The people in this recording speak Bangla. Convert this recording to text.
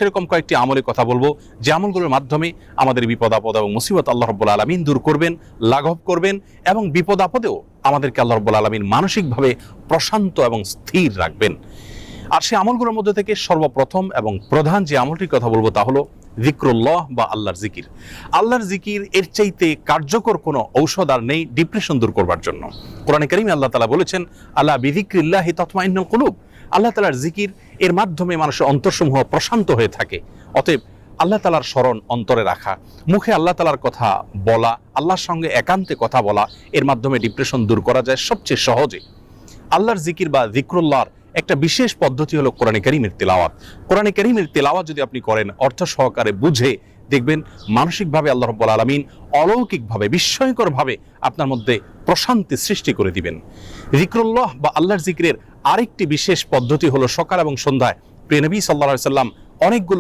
সেরকম কয়েকটি আমলের কথা বলবো যে আমলগুলোর মাধ্যমে আমাদের বিপদ আপদ এবং মুসিবত আল্লাহ রাব্বুল আলামিন দূর করবেন, লাঘব করবেন এবং বিপদ আপদেও আমাদেরকে আল্লাহ রাব্বুল আলামিন মানসিকভাবে প্রশান্ত এবং স্থির রাখবেন। আর সেই আমলগুলোর মধ্যে থেকে সর্বপ্রথম এবং প্রধান যে আমলটির কথা বলবো তা হলো যিকরুল্লাহ বা আল্লাহর জিকির। আল্লাহর জিকির এর চাইতে কার্যকর কোনো ঔষধ আর নেই ডিপ্রেশন দূর করবার জন্য। কোরআনে কারীমে আল্লাহ তাআলা বলেছেন, আলা বিযিকরিল্লাহি তাতমাইন্নুল কুলুব। আল্লাহ তাআলার জিকির এর মাধ্যমে মানুষের অন্তরসমূহ প্রশান্ত হয়ে থাকে। অতএব আল্লাহ তাআলার স্মরণ অন্তরে রাখা, মুখে আল্লাহ তাআলার কথা বলা, আল্লাহর সঙ্গে একান্তে কথা বলা, এর মাধ্যমে ডিপ্রেশন দূর করা যায় সবচেয়ে সহজে। আল্লাহর জিকির বা যিকরুল্লাহর একটা বিশেষ পদ্ধতি হলো কোরআনে কারীমের তিলাওয়াত। কোরআনে কারীমের তিলাওয়াত যদি আপনি করেন অর্থ সহকারে বুঝে, দেখবেন মানসিকভাবে আল্লাহ রাব্বুল আলামিন অলৌকিকভাবে, বিস্ময়করভাবে আপনার মধ্যে প্রশান্তি সৃষ্টি করে দিবেন। যিকরুল্লাহ বা আল্লাহর জিকিরের আরেকটি বিশেষ পদ্ধতি হলো সকাল এবং সন্ধ্যায় প্রিয় নবী সাল্লাল্লাহু আলাইহি ওয়াসাল্লাম অনেকগুলো